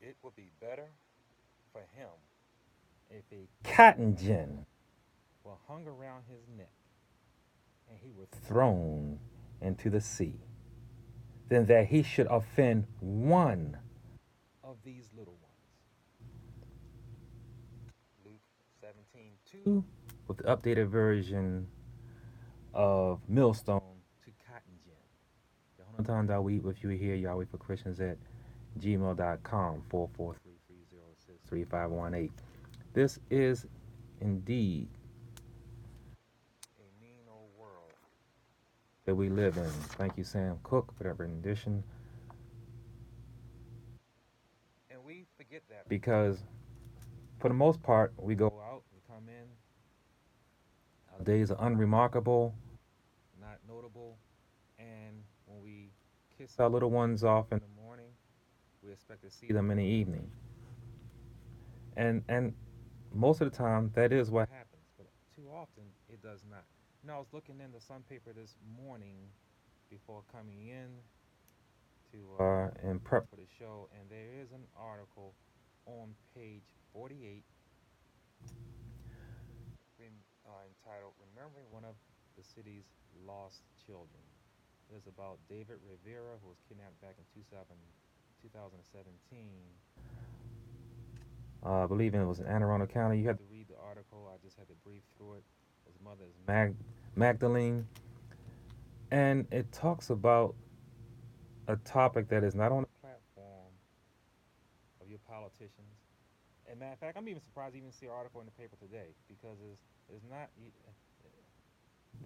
It would be better for him if a cotton gin were hung around his neck and he were thrown into the sea than that he should offend one of these little ones. Luke 17:2, with the updated version of Millstone to Cotton Gin. Yahonatan Dawit with you here, Yahweh for Christians at gmail.com, 443-306-3518. This is indeed a mean old world that we live in. Thank you, Sam Cooke, for that rendition. And we forget that because, for the most part, we go out, we come in, our days are unremarkable, not notable, and when we kiss our little ones off in the morning, we expect to see them in the evening. And most of the time, that is what happens, but too often it does not. You know, I was looking in the Sun paper this morning before coming in to prep for the show, and there is an article on page 48 entitled "Remembering One of the City's Lost Children." It is about David Rivera, who was kidnapped back in 2017. I believe it was in Anne Arundel County. You have to read the article. I just had to brief through it. His mother is Magdalene. And it talks about a topic that is not on the platform of your politicians. And matter of fact, I'm even surprised to even see an article in the paper today because it's not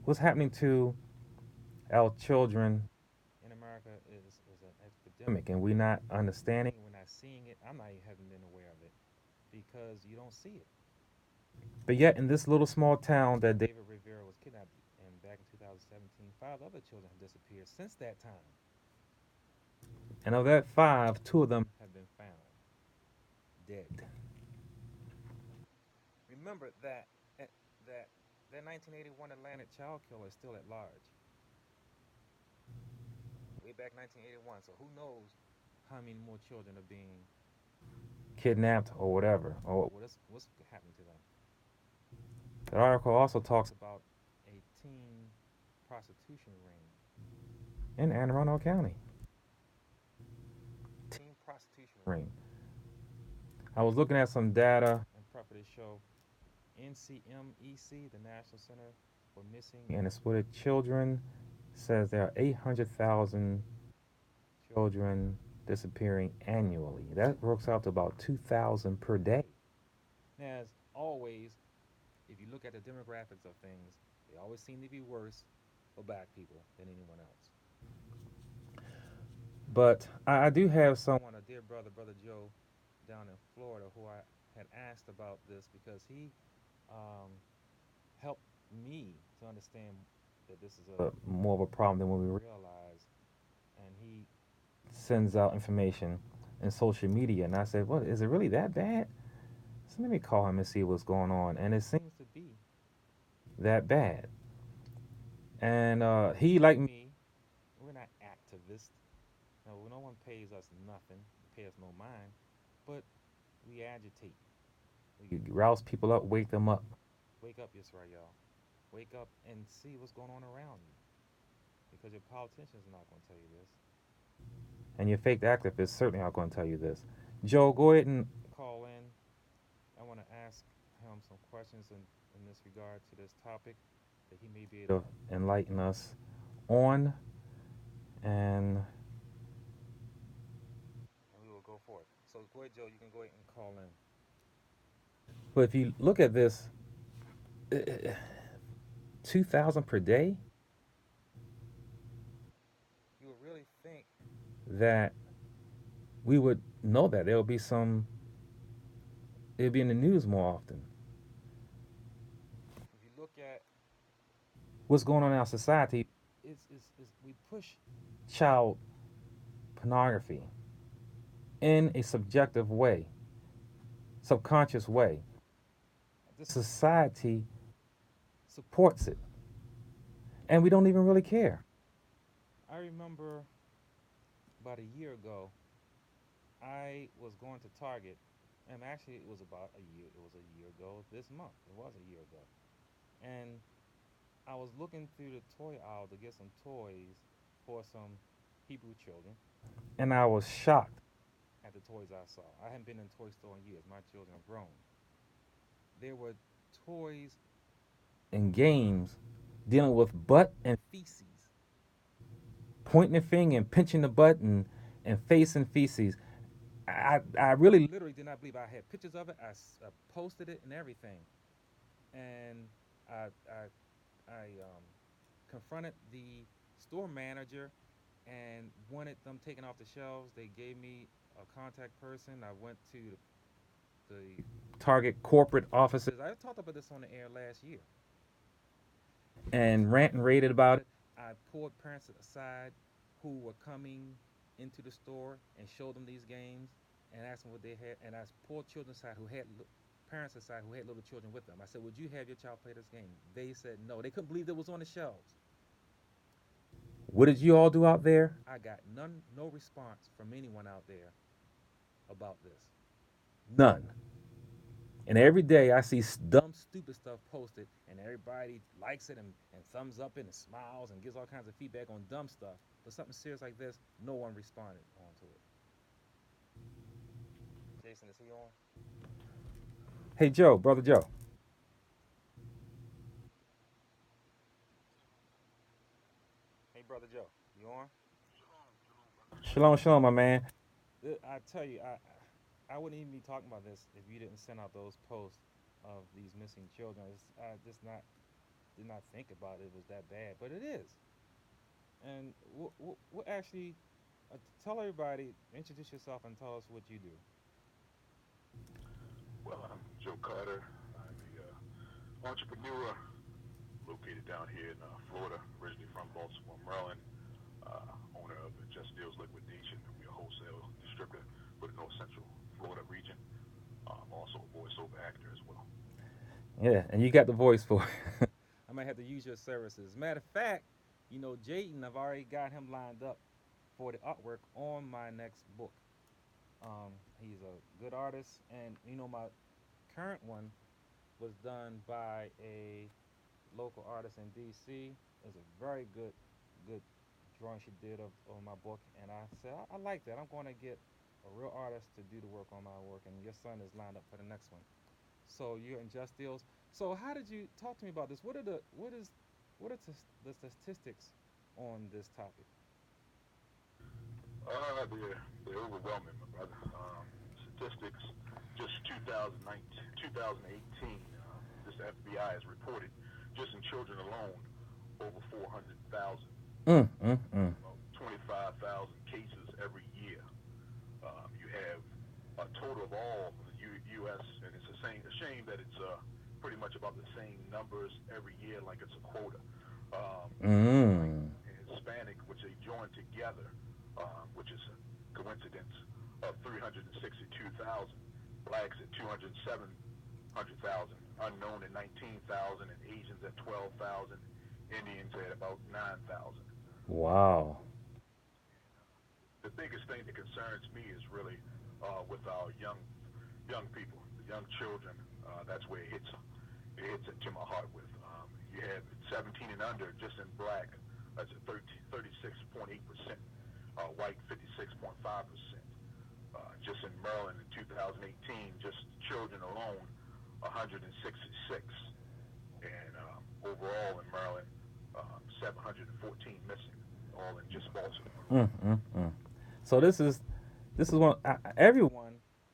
what's happening to our children in America is an epidemic, and we're not understanding, we're not seeing it. I'm not even having been aware of it because you don't see it. But yet, in this little small town that David Rivera was kidnapped in back in 2017, five other children have disappeared since that time. And of that five, two of them have been found dead. Remember that that 1981 Atlantic child killer is still at large. Way back 1981. So who knows how many more children are being kidnapped or whatever, or what's happening to them. The article also talks about a teen prostitution ring in Anne Arundel County. Teen prostitution ring. I was looking at some data in prep for this show. NCMEC, the National Center for Missing and Exploited Children, says there are 800,000 children disappearing annually. That works out to about 2,000 per day. Now, as always, if you look at the demographics of things, they always seem to be worse for black people than anyone else. But I do have someone, a dear brother, Brother Joe, down in Florida, who I had asked about this because he um, helped me to understand that this is a more of a problem than what we realize. And he sends out information in social media, and I said, "What is it really that bad?" So let me call him and see what's going on, and it seems to be that bad. And he, like me, we're not activists. No one pays us nothing, pay us no mind, but we agitate. We rouse people up, wake them up. Wake up, Yisrael. Wake up and see what's going on around you. Because your politicians are not going to tell you this. And your fake activists certainly aren't going to tell you this. Joe, go ahead and call in. I want to ask him some questions in this regard to this topic that he may be able to enlighten us on. And we will go forth. So go ahead, Joe. You can go ahead and call in. But if you look at this, 2,000 per day, you would really think that we would know that there will be some, it would be in the news more often. If you look at what's going on in our society, we push child pornography in a subjective way, subconscious way. The society supports it, and we don't even really care. I remember about a year ago, I was going to Target, and actually it was about a year. It was a year ago this month. It was a year ago, and I was looking through the toy aisle to get some toys for some Hebrew children, and I was shocked at the toys I saw. I hadn't been in a toy store in years. My children are grown. There were toys and games dealing with butt and feces, pointing the finger and pinching the butt and face and feces. I really literally did not believe. I had pictures of it. I posted it and everything. And I confronted the store manager and wanted them taken off the shelves. They gave me a contact person. I went to the Target corporate offices. I talked about this on the air last year and rant and raved about it. I pulled parents aside who were coming into the store and showed them these games and asked them what they had. And I pulled children aside who had parents aside who had little children with them. I said, "Would you have your child play this game?" They said no. They couldn't believe it was on the shelves. What did you all do out there? I got no response from anyone out there about this. None. And every day I see dumb, stupid stuff posted, and everybody likes it and thumbs up it and smiles and gives all kinds of feedback on dumb stuff. But something serious like this, no one responded onto it. Jason, is he on? Hey, Joe, brother Joe. Hey, brother Joe, you on? Shalom, shalom, my man. I tell you, I wouldn't even be talking about this if you didn't send out those posts of these missing children. I just not did not think about it was that bad, but it is. And what actually tell everybody, introduce yourself and tell us what you do. Well, I'm Joe Carter. I'm a entrepreneur located down here in Florida, originally from Baltimore, Maryland. Owner of Just Deals Liquidation. We're a wholesale distributor for the North Central Florida region. Also a voiceover actor as well. Yeah, and you got the voice for it. I might have to use your services. Matter of fact, Jayden, I've already got him lined up for the artwork on my next book. He's a good artist, and my current one was done by a local artist in D.C. It's a very good drawing she did of my book, and I said I like that. I'm going to get a real artist to do the work on my work, and your son is lined up for the next one. So you're in Just Deals. So how did you talk to me about this? What are the statistics on this topic? They're overwhelming, my brother. Statistics, just 2019, 2018, this FBI has reported, just in children alone, over 400,000, Mm. about 25,000 cases every year. You have a total of all the U.S., and it's a shame that it's pretty much about the same numbers every year, like it's a quota. White Mm. and Hispanic, which they joined together, which is a coincidence, of 362,000. Blacks at 207,000, unknown at 19,000, and Asians at 12,000. Indians at about 9,000. Wow. The biggest thing that concerns me is really with our young people, the young children. That's where it hits into my heart with. You have 17 and under just in black. That's at 36.8%. White 56.5%. Just in Maryland in 2018, just children alone, 166, and overall in Maryland, 714 missing, all in just Baltimore. Mm. So this is one everyone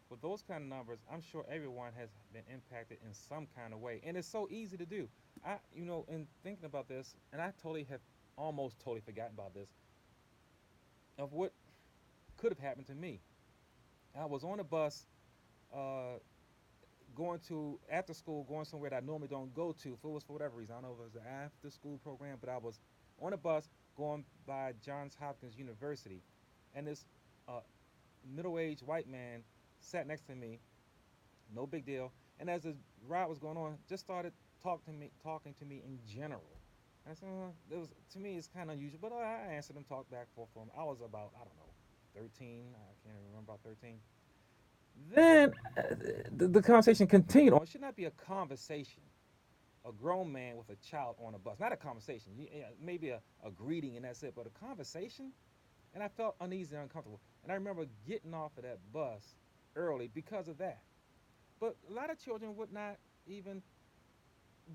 with those kind of numbers. I'm sure everyone has been impacted in some kind of way, and it's so easy to do. In thinking about this, and I totally have almost totally forgotten about this of what could have happened to me. I was on a bus, uh, going to after school, going somewhere that I normally don't go to. If it was for whatever reason, I don't know if it was an after school program, but I was on a bus going by Johns Hopkins University, and this uh, middle-aged white man sat next to me. No big deal. And as the ride was going on, just started talking to me in general. And I said, it was to me it's kind of unusual, but I answered him, talked back for him. I was about I don't know 13. I can't even remember, about 13. Then the conversation continued on. It should not be a conversation. A grown man with a child on a bus. Not a conversation. Maybe a greeting and that's it, but a conversation? And I felt uneasy and uncomfortable. And I remember getting off of that bus early because of that. But a lot of children would not even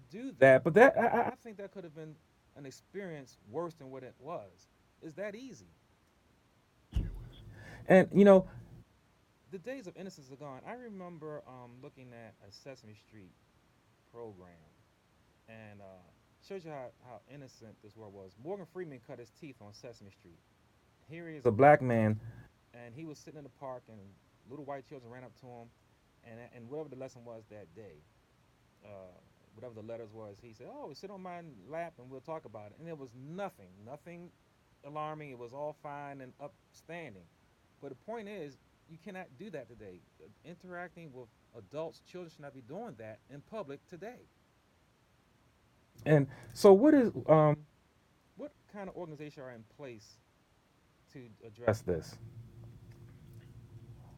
do that. But I think that could have been an experience worse than what it was. It's that easy. Sure is. And the days of innocence are gone. I remember looking at a Sesame Street program, and shows you how innocent this world was. Morgan Freeman cut his teeth on Sesame Street. Here he is, a black man, and he was sitting in the park, and little white children ran up to him, and whatever the lesson was that day, uh, whatever the letters was, he said, "Oh, sit on my lap, and we'll talk about it." And there was nothing alarming. It was all fine and upstanding. But the point is, you cannot do that today. Interacting with adults, children should not be doing that in public today. And so, what kind of organization are in place to address this? You have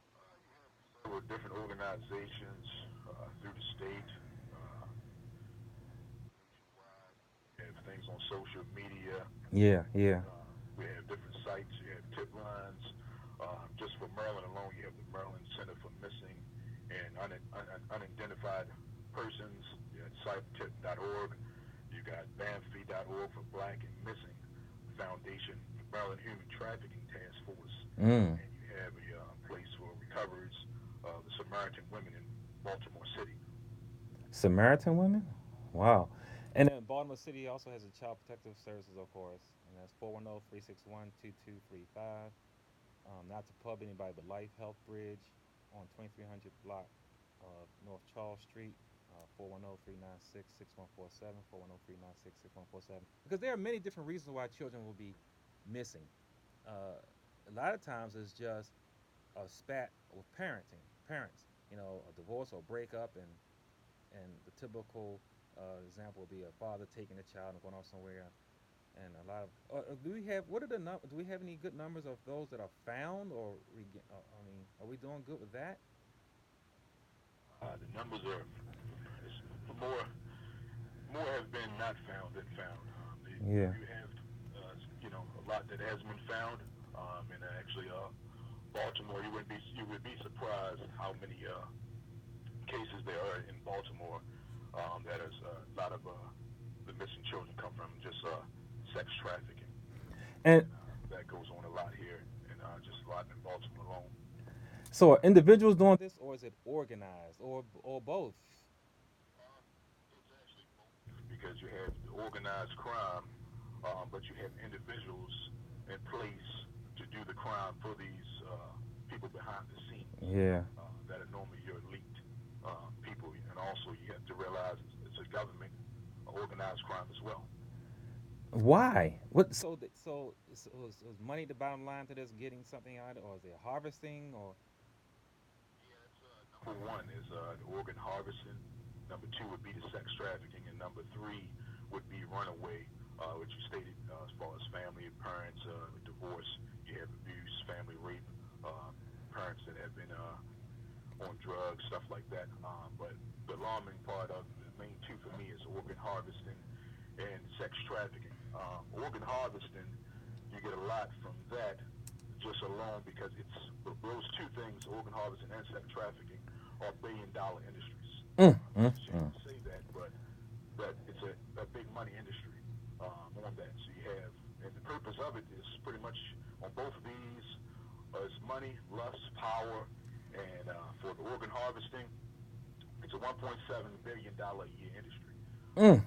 several different organizations through the state, uh, nationwide. You have things on social media. Yeah, yeah. We have different sites. You have tip lines. Just for Maryland alone, you have the Maryland Center for Missing and Unidentified Persons. You have cybertip.org. You got BAMFI.org for Black and Missing Foundation, Maryland Human Trafficking Task Force, Mm. and you have a place for recoveries of the Samaritan women in Baltimore City. Samaritan women? Wow. And then Baltimore City also has a Child Protective Services, of course, and that's 410-361-2235. Not to pub anybody, but Life Health Bridge on 2300 block of North Charles Street, 410-396-6147, 410-396-6147. Because there are many different reasons why children will be missing. Uh, a lot of times it's just a spat with parents, a divorce or breakup, and the typical example would be a father taking a child and going off somewhere. And a lot of do we have what are the do we have any good numbers of those that are found, or I mean, are we doing good with that? The numbers are it's more more have been not found than found. You Yeah. do have, a lot that has been found, and actually, Baltimore, you would be surprised how many cases there are in Baltimore. That is a lot of the missing children come from just sex trafficking, And and that goes on a lot here, and just a lot in Baltimore alone. so are individuals doing this, or is it organized, or both? It's actually both because you have the organized crime, but you have individuals in place to do the crime for these people behind the scenes Yeah. that are normally your elite people. And also, you have to realize it's a government organized crime as well. Why? What? So is money the bottom line to this? Getting something out, or is it harvesting, or? Yeah, it's number one is the organ harvesting. Number two would be the sex trafficking, and number three would be runaway, which you stated as far as family, parents, divorce. You have abuse, family rape, parents that have been on drugs, stuff like that. But the alarming part of the main two for me is organ harvesting and sex trafficking. Organ harvesting, you get a lot from that just alone because it's those two things, organ harvesting and sex trafficking, are billion-dollar industries. It's a shame Mm. to say that, but it's a big money industry on that. So you have, and the purpose of it is pretty much on both of these is money, lust, power, and for the organ harvesting, it's a $1.7 billion a year industry. The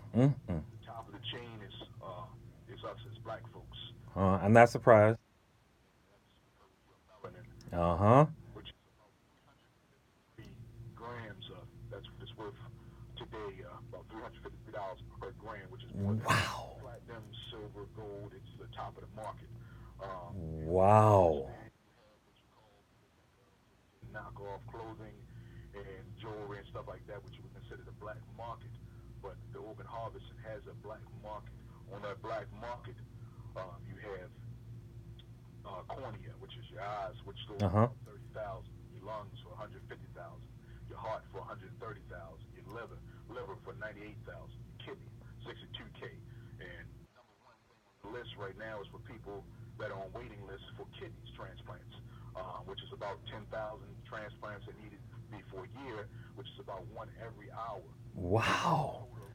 top of the chain is us as black folks, I'm not surprised. and that's because of pure melanin, Uh huh. which is about 353 grams of that's what it's worth today, about $353 per gram, which is more than Wow. platinum, silver, gold. It's the top of the market. You have organ Wow. harvesting. You have what you call people think of when you get knockoff clothing and jewelry and stuff like that, which you would consider the black market. But the organ harvesting has a black market. On that black market, you have cornea, which is your eyes, which goes Uh for huh. about 30,000. Your lungs for 150,000. Your heart for 130,000. Your liver for 98,000. Your kidney 62K. And number one thing on the list right now is for people that are on waiting lists for kidneys transplants, which is about 10,000 transplants that needed before a year, which is about one every hour. Wow. Total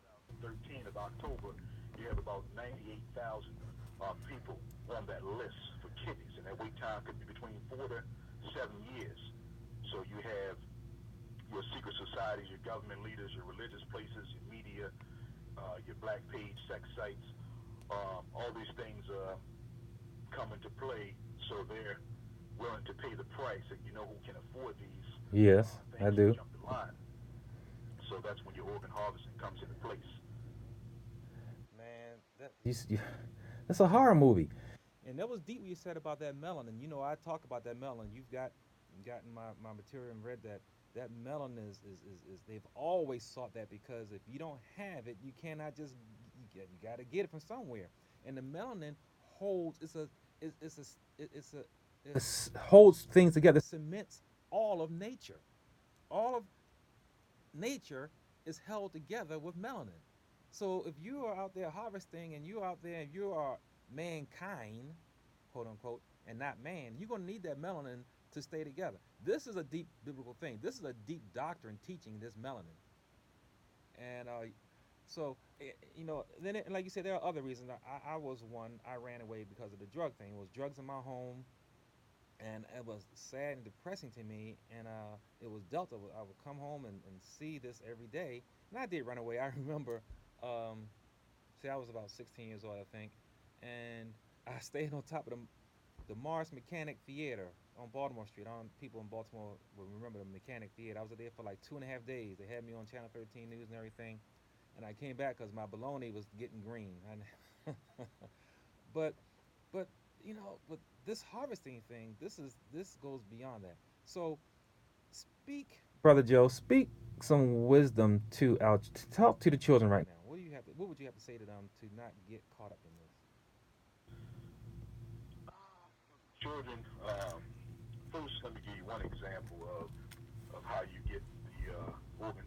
about 2013 of October, you have about 98,000 people on that list for kidneys, and that wait time could be between 4 to 7 years. So you have your secret societies, your government leaders, your religious places, your media, your black page, sex sites, all these things come into play. So they're willing to pay the price, and you know who can afford these Yes, I things will do. jump the line. So that's when your organ harvesting comes into place. Man, that's a horror movie. And that was deep what you said about that melanin. You know, I talk about that melanin. You've gotten my material and read that melanin is they've always sought that because if you don't have it, you cannot just you got to get it from somewhere. And the melanin holds it's holds things together. It cements all of nature. All of nature is held together with melanin. So if you are out there harvesting and you're out there and you are mankind, quote unquote, and not man, you're going to need that melanin to stay together. This is a deep biblical thing. This is a deep doctrine teaching this melanin. And you know, then like you said, there are other reasons. I was one. I ran away because of the drug thing. It was drugs in my home, and it was sad and depressing to me. And it was Delta. I would come home and see this every day, and I did run away. I remember, see, I was about 16 years old, I think, and I stayed on top of the Mars Mechanic Theater on Baltimore Street. On people in Baltimore will remember the Mechanic Theater. I was there for like 2.5 days. They had me on Channel 13 News and everything, and I came back because my baloney was getting green. but but you know, but this harvesting thing, this goes beyond that. So speak, brother Joe, speak some wisdom to talk to the children right now. What would you have to say to them to not get caught up in this? Children, first, let me give you one example of how you get the organ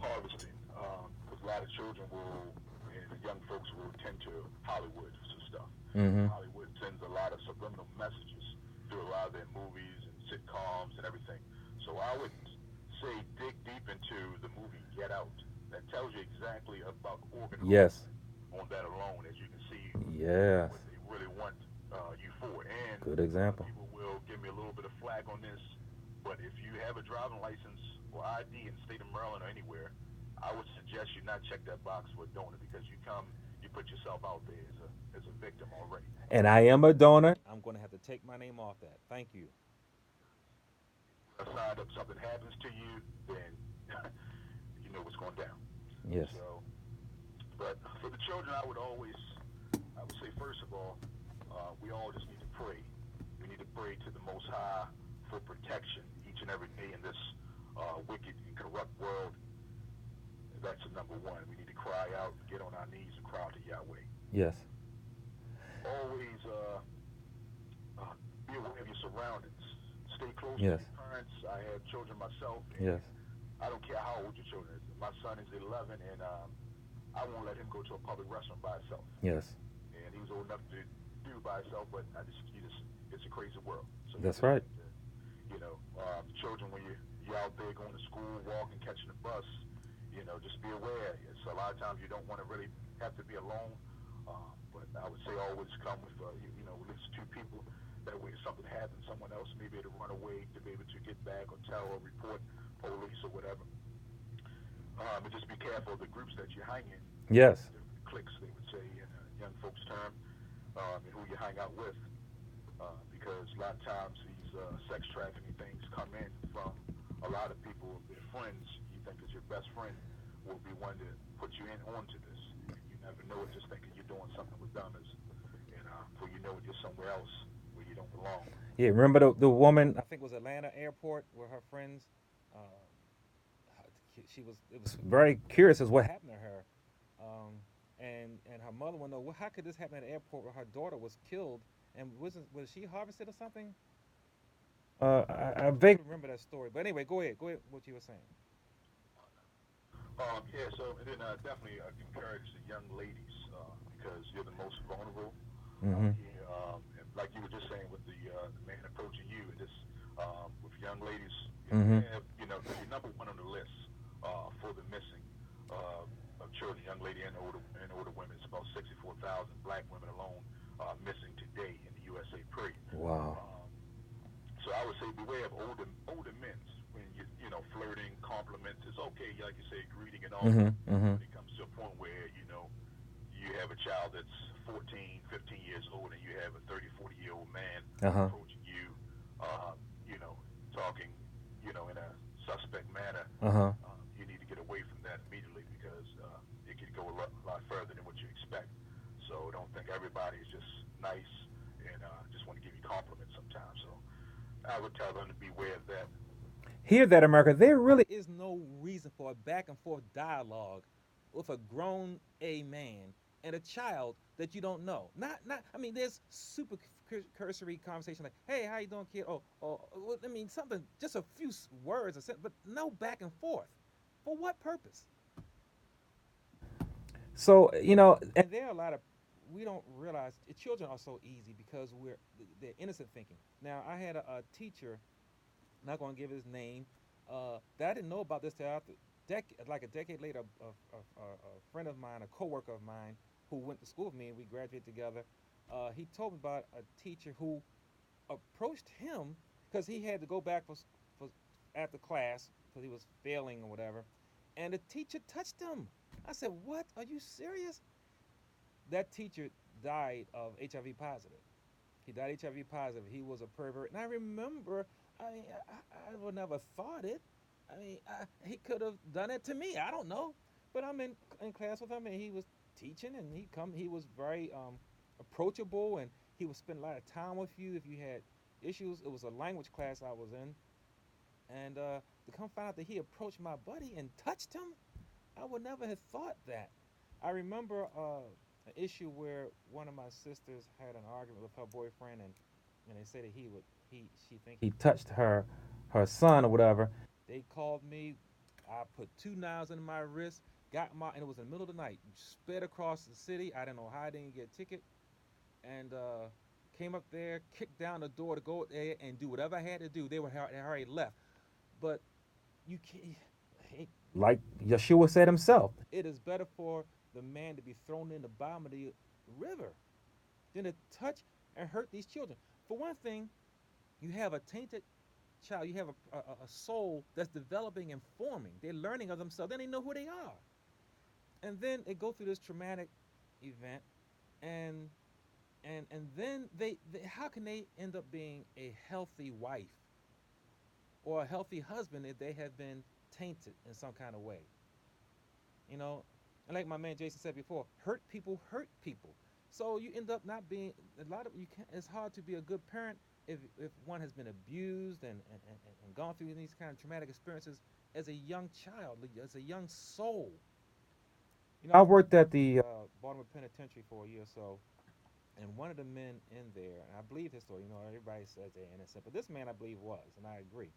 harvesting. Because a lot of children will, and young folks will tend to Hollywood and stuff. Mm-hmm. Hollywood sends a lot of subliminal messages through a lot of their movies and sitcoms and everything. So I would say dig deep into the movie Get Out. That tells you exactly about organ Yes. harvesting on that alone, as you can see Yes. what they really want you for. And Good example. people will give me a little bit of flack on this, but if you have a driving license or ID in the state of Maryland or anywhere, I would suggest you not check that box for a donor because you put yourself out there as a victim already. And I am a donor. I'm going to have to take my name off that. Thank you. If you signed up, something happens to you, then you know what's going down. Yes. So, but for the children, I would say first of all, we all just need to pray. We need to pray to the Most High for protection each and every day in this wicked and corrupt world. That's the number one. We need to cry out, get on our knees, and cry out to Yahweh. Yes. Always be aware of your surroundings. Stay close to Yes. your parents. I have children myself. Yes. I don't care how old your children is. My son is 11, and I won't let him go to a public restaurant by himself. Yes. And he was old enough to do by himself, but it's a crazy world. So that's right. Children, when you're out there going to school, walking, catching the bus, just be aware. It's a lot of times you don't want to really have to be alone, but I would say always come with at least two people. That way, if something happens, someone else may be able to run away to be able to get back or tell or report police or whatever. But just be careful of the groups that you hang in. Yes. The cliques, they would say in a young folks' term, and who you hang out with. Because a lot of times these sex trafficking things come in from a lot of people, their friends, you think is your best friend, will be one to put you in onto this. You never know it, just thinking you're doing something with them, and before you know it, you're somewhere else where you don't belong. Yeah, remember the woman, I think it was Atlanta airport, where her friends, uh, it was very curious as what happened to her. And her mother wanted to know, well, how could this happen at the airport where her daughter was killed And was she harvested or something? I vaguely remember that story. But anyway, go ahead. Go ahead. What you were saying. Yeah, so and then definitely encourage the young ladies because you're the most vulnerable Mm-hmm. here. And like you were just saying with the man approaching you, and this with young ladies, you Mm-hmm. have you're number one on the list for the missing of children, young lady and older women. It's about 64,000 black women alone missing today in the USA. Period. Wow. Um, so I would say beware of older men when flirting, compliments is okay, like you say, greeting and all, but Mm-hmm. Mm-hmm. when it comes to a point where you have a child that's 14, 15 years old, and you have a 30, 40-year-old man Uh-huh. approaching you, you know, talking, in a suspect manner, Uh-huh. you need to get away from that immediately because it could go a lot further than what you expect. So don't think everybody is just nice and just want to give you compliments sometimes. So I would tell them to beware of that. Hear that, America? There really is no reason for a back and forth dialogue with a grown a man and a child that you don't know. Not. I mean, there's super cursory conversation like, "Hey, how you doing, kid?" Well, I mean, something, just a few words, but no back and forth. For what purpose? So and there are a lot of we don't realize children are so easy because they're innocent thinking. Now, I had a teacher, not going to give his name, that I didn't know about this till after like a decade later. A friend of mine, a coworker of mine, who went to school with me, and we graduated together. He told me about a teacher who approached him because he had to go back for after class because he was failing or whatever, and the teacher touched him. I said, "What? Are you serious?" That teacher died of HIV positive. He died HIV positive. He was a pervert. And I remember, I mean, I would never thought it. I mean, he could have done it to me. I don't know. But I'm in class with him, and he was teaching, and he was very approachable, and he would spend a lot of time with you if you had issues. It was a language class I was in. And to come find out that he approached my buddy and touched him, I would never have thought that. I remember an issue where one of my sisters had an argument with her boyfriend, and they said that she think he touched her son or whatever. They called me. I put 2 knives in my wrist, and it was in the middle of the night. Sped across the city. I didn't know how I didn't get a ticket, and came up there, kicked down the door to go there and do whatever I had to do. They already left, but you can't. Like Yeshua said himself, it is better for the man to be thrown in the bottom of the river than to touch and hurt these children. For one thing, you have a tainted child. You have a soul that's developing and forming. They're learning of themselves. Then they know who they are, and then they go through this traumatic event, and then they how can they end up being a healthy wife or a healthy husband if they have been tainted in some kind of way? you know. And like my man Jason said before, hurt people hurt people. So you end up not being a lot of you can it's hard to be a good parent if one has been abused and gone through these kind of traumatic experiences as a young child, as a young soul. I worked at the Baltimore Penitentiary for a year or so, and one of the men in there, and I believe his story. Everybody says they're innocent, but this man I believe was, and I agree.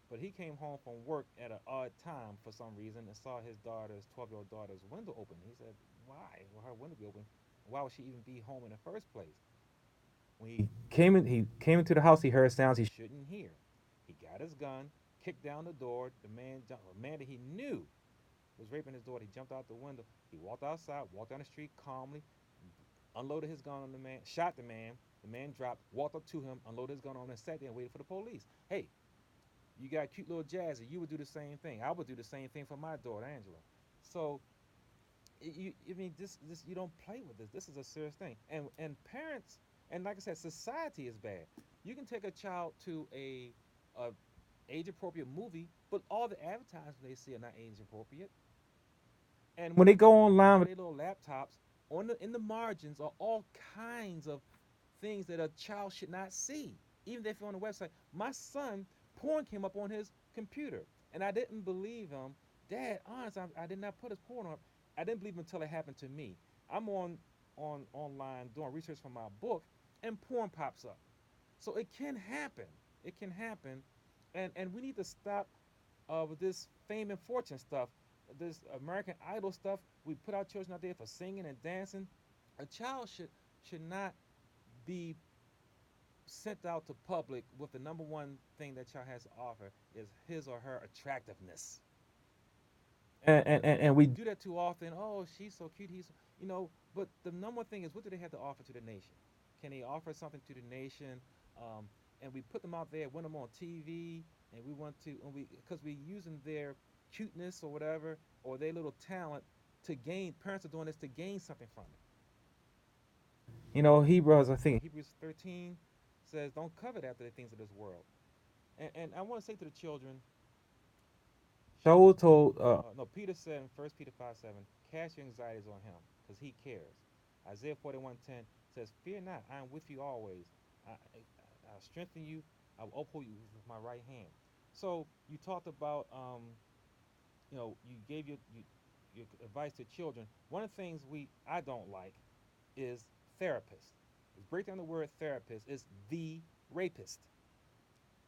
But he came home from work at an odd time for some reason and saw his 12-year-old daughter's window open. He said, "Why? Will her window be open? Why would she even be home in the first place?" When he came into the house, he heard sounds he shouldn't hear. He got his gun, kicked down the door. A man that he knew was raping his daughter. He jumped out the window. He walked outside, walked down the street calmly, unloaded his gun on the man, shot the man. The man dropped, walked up to him, unloaded his gun on him, and sat there and waited for the police. Hey, you got cute little Jazzy. You would do the same thing. I would do the same thing for my daughter, Angela. So, I mean, this you don't play with this. This is a serious thing. And parents, and like I said, society is bad. You can take a child to a age appropriate movie, but all the advertisements they see are not age appropriate. And when they go online with their little laptops, in the margins are all kinds of things that a child should not see. Even if you're on the website, my son, porn came up on his computer, and I didn't believe him. Dad, honest, I did not put his porn on. I didn't believe him until it happened to me. I'm on online doing research for my book, and porn pops up. So it can happen. It can happen, and we need to stop with this fame and fortune stuff, this American Idol stuff. We put our children out there for singing and dancing. A child should not be sent out to public with the number one thing that child has to offer is his or her attractiveness. And we do that too often. Oh, she's so cute. But the number one thing is, what do they have to offer to the nation? Can they offer something to the nation? Um, and we put them out there, win them on TV, and we want to, and because we using their cuteness or whatever, or their little talent to gain. Parents are doing this to gain something from it. Hebrews, I think Hebrews 13 says, "Don't covet after the things of this world." And I want to say to the children, Shaul told, no, Peter said in 1 Peter 5:7, cast your anxieties on him because he cares. Isaiah 41:10 says, fear not, I am with you always. I'll strengthen you, I will uphold you with my right hand. So you talked about, you gave your advice to children. One of the things I don't like is therapist. Let's break down the word therapist. Is the rapist.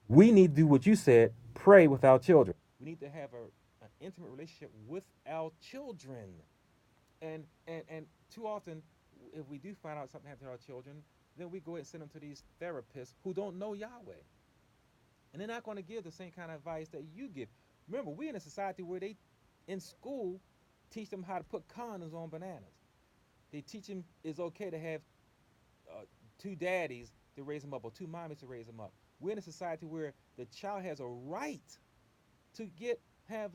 We need to do what you said, pray with our children. We need to have an intimate relationship with our children. And too often, if we do find out something happened to our children, then we go ahead and send them to these therapists who don't know Yahweh. And they're not going to give the same kind of advice that you give. Remember, we're in a society where they, in school, teach them how to put condoms on bananas. They teach them it's okay to have uh, two daddies to raise them up or two mommies to raise them up. We're in a society where the child has a right to have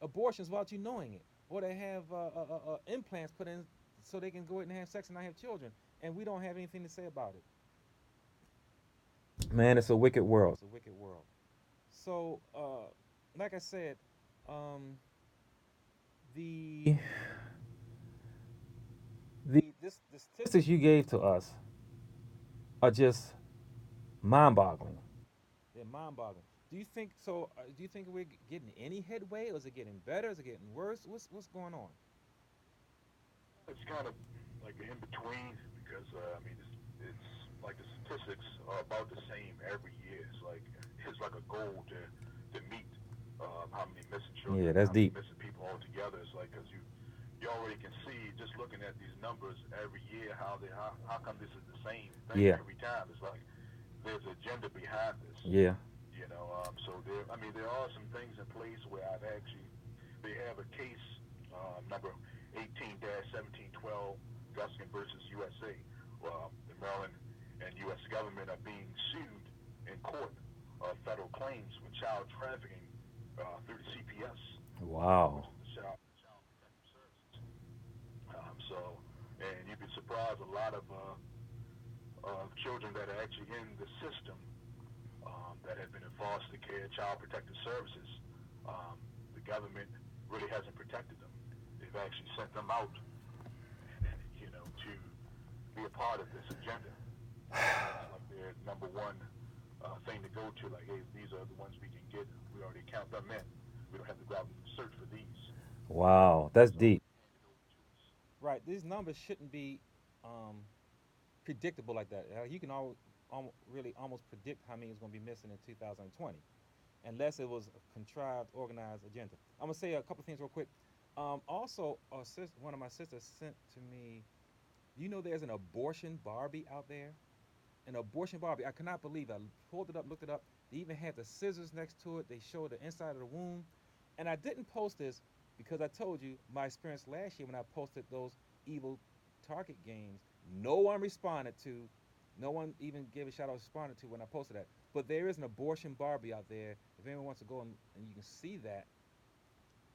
abortions without you knowing it, or to have implants put in so they can go ahead and have sex and not have children, and we don't have anything to say about it. Man, it's a wicked world. It's a wicked world. So, like I said, um, the the statistics you gave to us are just mind-boggling. They're mind-boggling. Do you think so? Do you think we're getting any headway, or is it getting better? Is it getting worse? What's going on? It's kind of like an in between because I mean it's like the statistics are about the same every year. It's like a goal to meet how many missing children, Yeah, that's how many deep. missing people altogether. It's like because you already can see just looking at these numbers every year how come this is the same thing Yeah, every time. It's like there's an agenda behind this. yeah. So there are some things in place where they have a case number 18-1712 Guskin versus USA. The Maryland and U.S. government are being sued in court federal claims for child trafficking through the CPS, which Wow. is the Child Protective Services. And you'd be surprised a lot of children that are actually in the system that have been in foster care, child protective services, the government really hasn't protected them. They've actually sent them out, to be a part of this agenda. It's like their number one thing to go to. Like, hey, these are the ones we can get. We already count them in. We don't have to go out and search for these. Wow, that's So deep. hand it over to us. Right, these numbers shouldn't be um, predictable like that. You can really almost predict how many is going to be missing in 2020, unless it was a contrived, organized agenda. I'm gonna say a couple of things real quick. Also, one of my sisters sent to me. Do you know there's an abortion Barbie out there? An abortion Barbie. I cannot believe it. I pulled it up, looked it up. They even had the scissors next to it. They showed the inside of the womb. And I didn't post this because I told you my experience last year when I posted those evil Target games. No one responded to. No one even gave a shout out responded to when I posted that. But there is an abortion Barbie out there. If anyone wants to go and you can see that,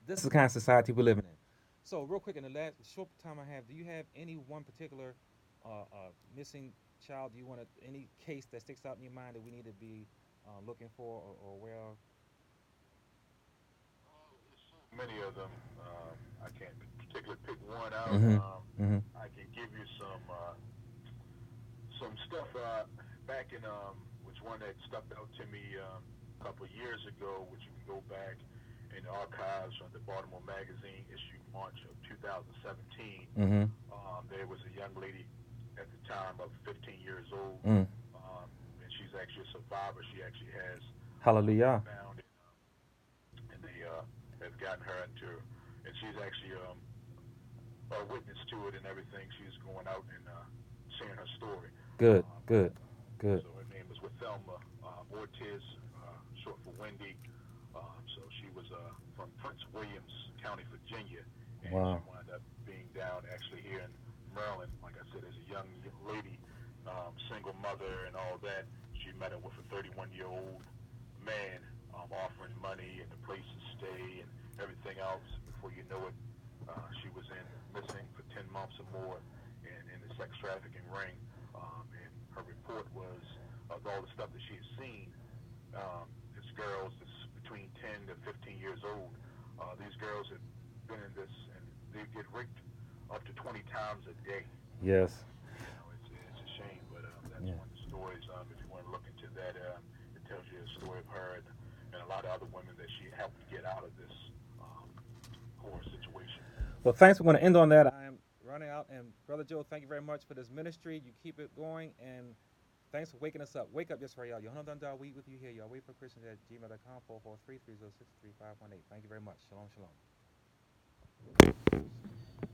this is the kind of society we're living in. So, real quick, in the last short time I have, do you have any one particular missing child? Do you want any case that sticks out in your mind that we need to be looking for or aware of? There's so many of them. I can't particularly pick one out. Mm-hmm. Mm-hmm. I can give you some stuff back in which one that stuck out to me a couple of years ago, which you can go back in the archives from the Baltimore Magazine issue March of 2017. Mm-hmm. There was a young lady at the time of 15 years old, Mm. and she's actually a survivor. She actually has Hallelujah. found, and they have gotten her into, and she's actually a witness to it and everything. She's going out and sharing her story. Good, Um, good, good. so her name is Withelma Ortiz, short for Wendy. So she was from Prince Williams County, Virginia, and she Wow. wound up being down actually here in Maryland. Like I said, as a young lady, single mother and all that. She met up with a 31-year-old man, offering money and a place to stay and everything else. Before you know it, she was missing for 10 months or more in the sex trafficking ring. And her report was of all the stuff that she had seen. These girls, this between 10 to 15 years old, these girls have been in this, and they get raped up to 20 times a day. Yes. It's a shame, but that's Yeah. one of the stories. If you want to look into that, it tells you a story of her and a lot of other women that she helped get out of this horror situation. Well, thanks. We're going to end on that. I am running out. And Brother Joe, thank you very much for this ministry. You keep it going. And thanks for waking us up. Wake up, yes, right, y'all. Yohanan Dundar, we with you here. Y'all wait for Christians at gmail.com, 443-306-3518. Thank you very much. Shalom, shalom.